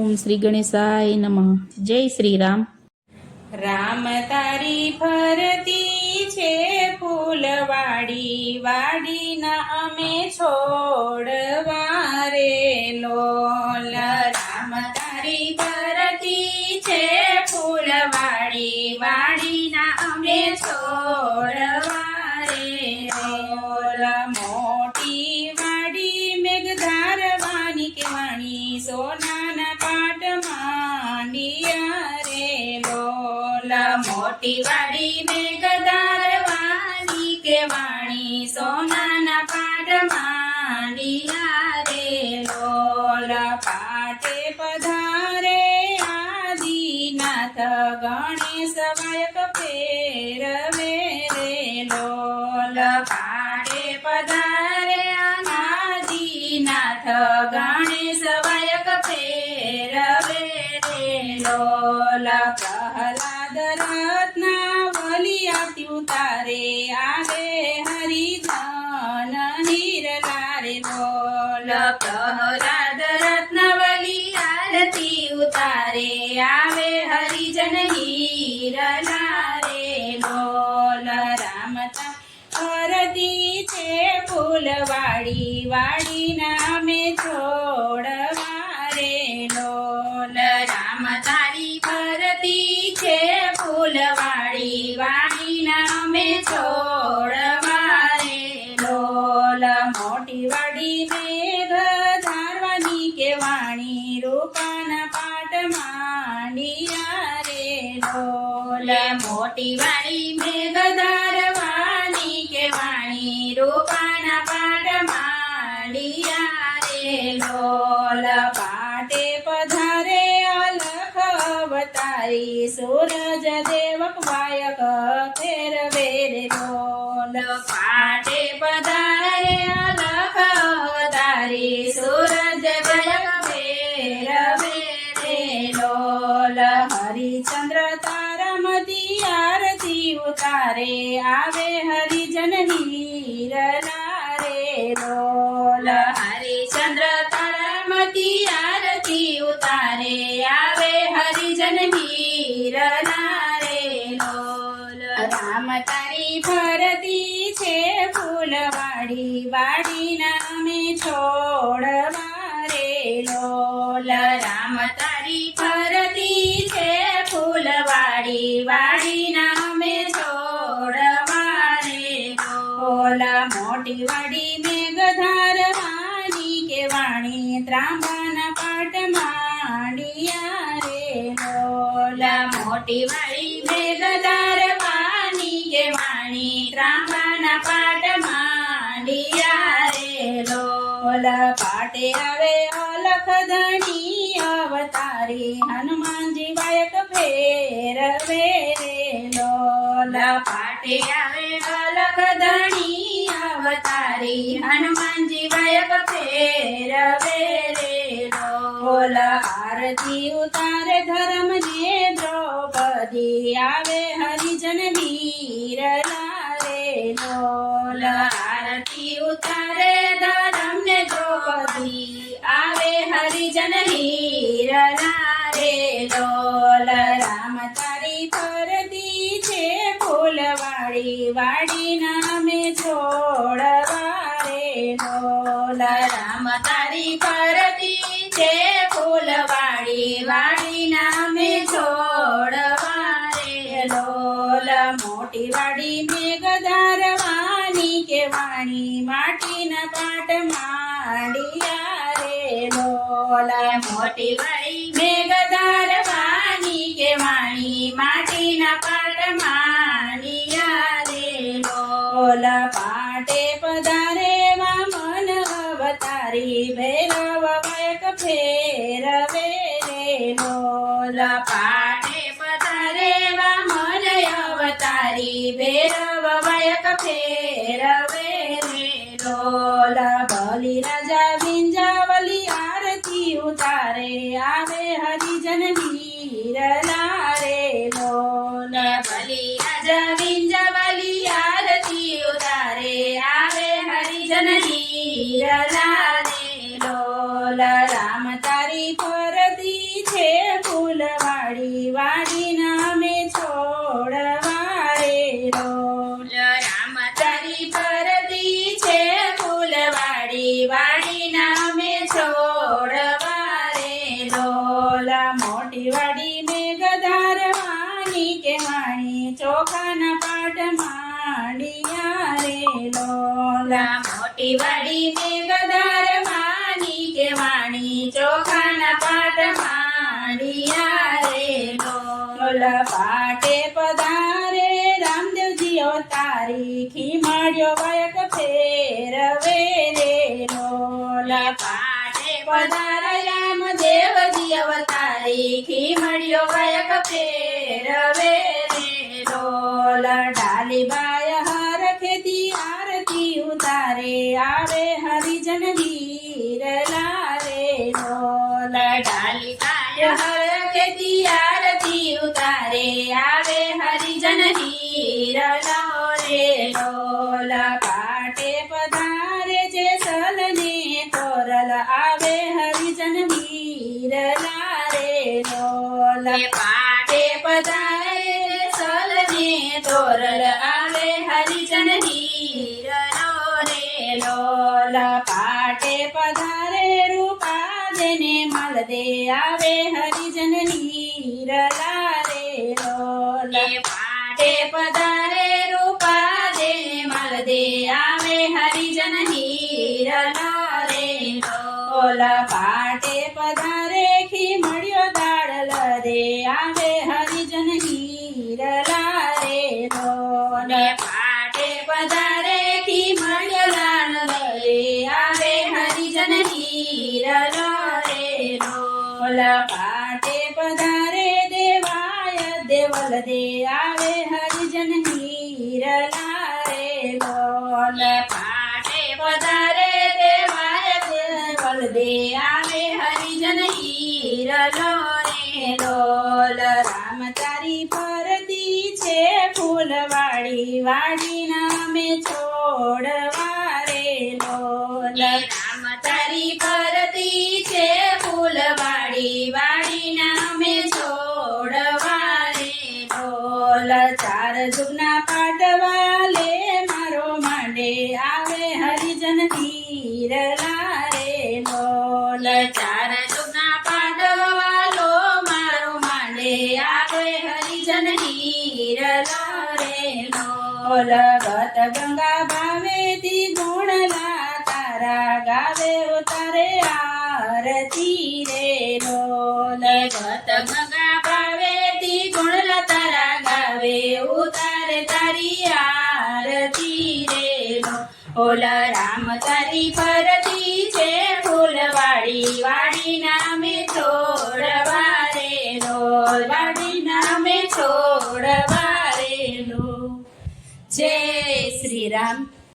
ઓમ શ્રી ગણેશાય નમઃ. જય શ્રી રામ. રામ તારી ફરતી છે ફૂલવાડી, વાડીના અમે છોડવા રે લોલ. રામ તારી ફરતી છે ફૂલવાડી, વાડીના અમે છોડવા રે લોલ. મોટી વાડી મેઘધારવાની કેવાણી, સોનાના પાટ માંડિયા રે લોલ. મોટી વાડી મેઘધારવાની કેવાણી, સોનાના પાટ માંડિયા રે લોલ. પાટે પધારે આદિનાથ, ગણેશ વાયક ફેરવે રે લોલ. પાટે પધારે આદિનાથ, ગણેશ વાયક ફેરવે રે લોલ. પ્રહલાદ રત્નાવલી આરતી ઉતારે, આવે હરિજન હિરલા રે લોલ. પ્રહલાદ રત્નાવલી આરતી ઉતારે, આવે હરિજન હિરલા રે લોલ. રામતા ફરતી છે ફૂલવાડી, વાડીના અમે છોડવા રે લોલ. રામ તારી ફરતી છે ફૂલવાડી, વાડીના અમે છોડવા રે લોલ. મોટી વાડી મેઘધારવાની કેવાણી, રૂપાના પાટ માંડિયા રે લોલ. મોટી વાડી મેઘધારવાની કેવાણી, રૂપાના પાટ માંડિયા રે લોલ. પાટે પધારે અલખ અવતારી, સૂરજ દેવક વાયક ફેરવે રે લોલ. પાટે પધારે અલખ અવતારી, સૂરજ વાયક ફેરવે રે લોલ. હરિચંદ્ર તારામતી આરતી ઉતારે, આવે હરિજન હિરલા રે લોલ. હરિચંદ્ર તારામતી આરતી ઉતારે, આવે હરિજન હિરલા રે લોલ. રામ તારી ફરતી છે ફૂલવાડી, વાડીના અમે છોડવા રે લોલ. રામ તારી ફરતી છે ફૂલવાડી, વાડીના અમે છોડવા રે લોલ. મોટી વાડી મેઘધારવાની કેવાણી, ત્રાંબાના પાટ માંડિયા રે લોલ. મોટી વાડી મેઘધારવાની કેવાણી, ત્રાંબાના પાટ માંડિયા રે લોલ. પાટે આવે અલખ ધણી અવતારી, હનુમાનજી વાયક ફેરવે રે લોલ. પાટે આવે અલખ ધણી અવતારી, હનુમાનજી વાયક ફેરવે રે લોલ. આરતી ઉતારે ધર્મને દ્રૌપદી, આવે હરિજન હિરલા રે લોલ. આરતી ઉતારે ધર્મને દ્રૌપદી, આવે હરિજન હિરલા રે લોલ. રામ તારી ફરતી છે ફૂલવાડી, વાડીના અમે છોડવા રે લોલ. રામ તારી ફરતી છે ફૂલવાડી, વાડીના અમે છોડવા રે લોલ. મોટી વાડી મેઘધારવાની કેવાણી, માટીના પાટ માંડિયા રે લોલ. મોટી વાડી મેઘધારવાની કેવાણી, માટીના પાટ માંડિયા રે લોલ. પાટે પધારે વામન અવતારી, ભૈરવ વાયક ફેરવે રે લોલ. પાટે પધારે વામન અવતારી, ભૈરવ વાયક ફેરવે રે લોલ. બલિ રાજા વિંજાવલી આરતી ઉતારે, આવે હરિજન હિરલા રે લોલ. બલિ રાજા વિંજાવલી આરતી ઉતારે, આવે હરિજન હિરલા રે લોલ. રામ તારી ફરતી ચોખાના પાટ માંડિયા રે લોલા મોટી વાડી મેઘધાર માની કે વાણી ચોખાના પાટ માંડિયા રે લોલા પાટે પધારે રામદેવજી અવતારી ખીમાડ્યો વાયક ફેરવે રે લોલા પાટે પધારે રામદેવજી અવતારી ખીમાડ્યો વાયક ફેરવે રે લોલા ડાલીબાય હર ખેતી આરતી ઉતારે આવે હરિજન વીર લારે લોલા ડાલીબાય હર ખેતી આરતી ઉતારે આવે હરિજન વીર લારે લોલા પાટે પધારે જે સલને તોરલ આવે હરિજન વીર લારે લોલા પાટે પધારે સલને તોરલ આવે હરિજન વીર રે લોલા પાટે પધારે રૂપા દેને મલ દે આવે હરિજન વીર લારે લોલા પાટે પધારે રૂપા દે મલ દે આવે હરિજન વીર લારે લોલા પાટે પધારે ખીમડ્યો દાડલ દે આવે હરિજન વીર લારે લોલા પાટે પધારે ખીમડ્યો દાડલ દે આવે હરિજન વીર લારે લોલા પાટે પધારે દેવાય દેવલ દે આવે હરિજન વીર લારે લોલા પાટે પધારે દેવાય દેવલ દે આવે હરિજન વીર રે લોલ રામ તારી ફરતી છે ફૂલવાડી વાડી નામે છોડવા રે લોલ રામ તારી ફરતી છે ફૂલવાડી વાડી નામે છોડવા રે લોલ ચાર જુગના પાટવા લે મારો માંડે આવે હરિજન વીર લારે લોલ ચાર જુગના પાટવા લો મારો માંડે આવે હરિજન વીર લારે લોલ ગત ગંગા ભાવેથી ગુણલા તારા ગાવે ઉતારે આરતી રે લોલ ગત ગંગા ભાવેથી ગુણલા તારા ગાવે ઉતારે તારી આરતી રે ઓલા રામ તારી ફરતી છે ફૂલવાડી વાડી નામે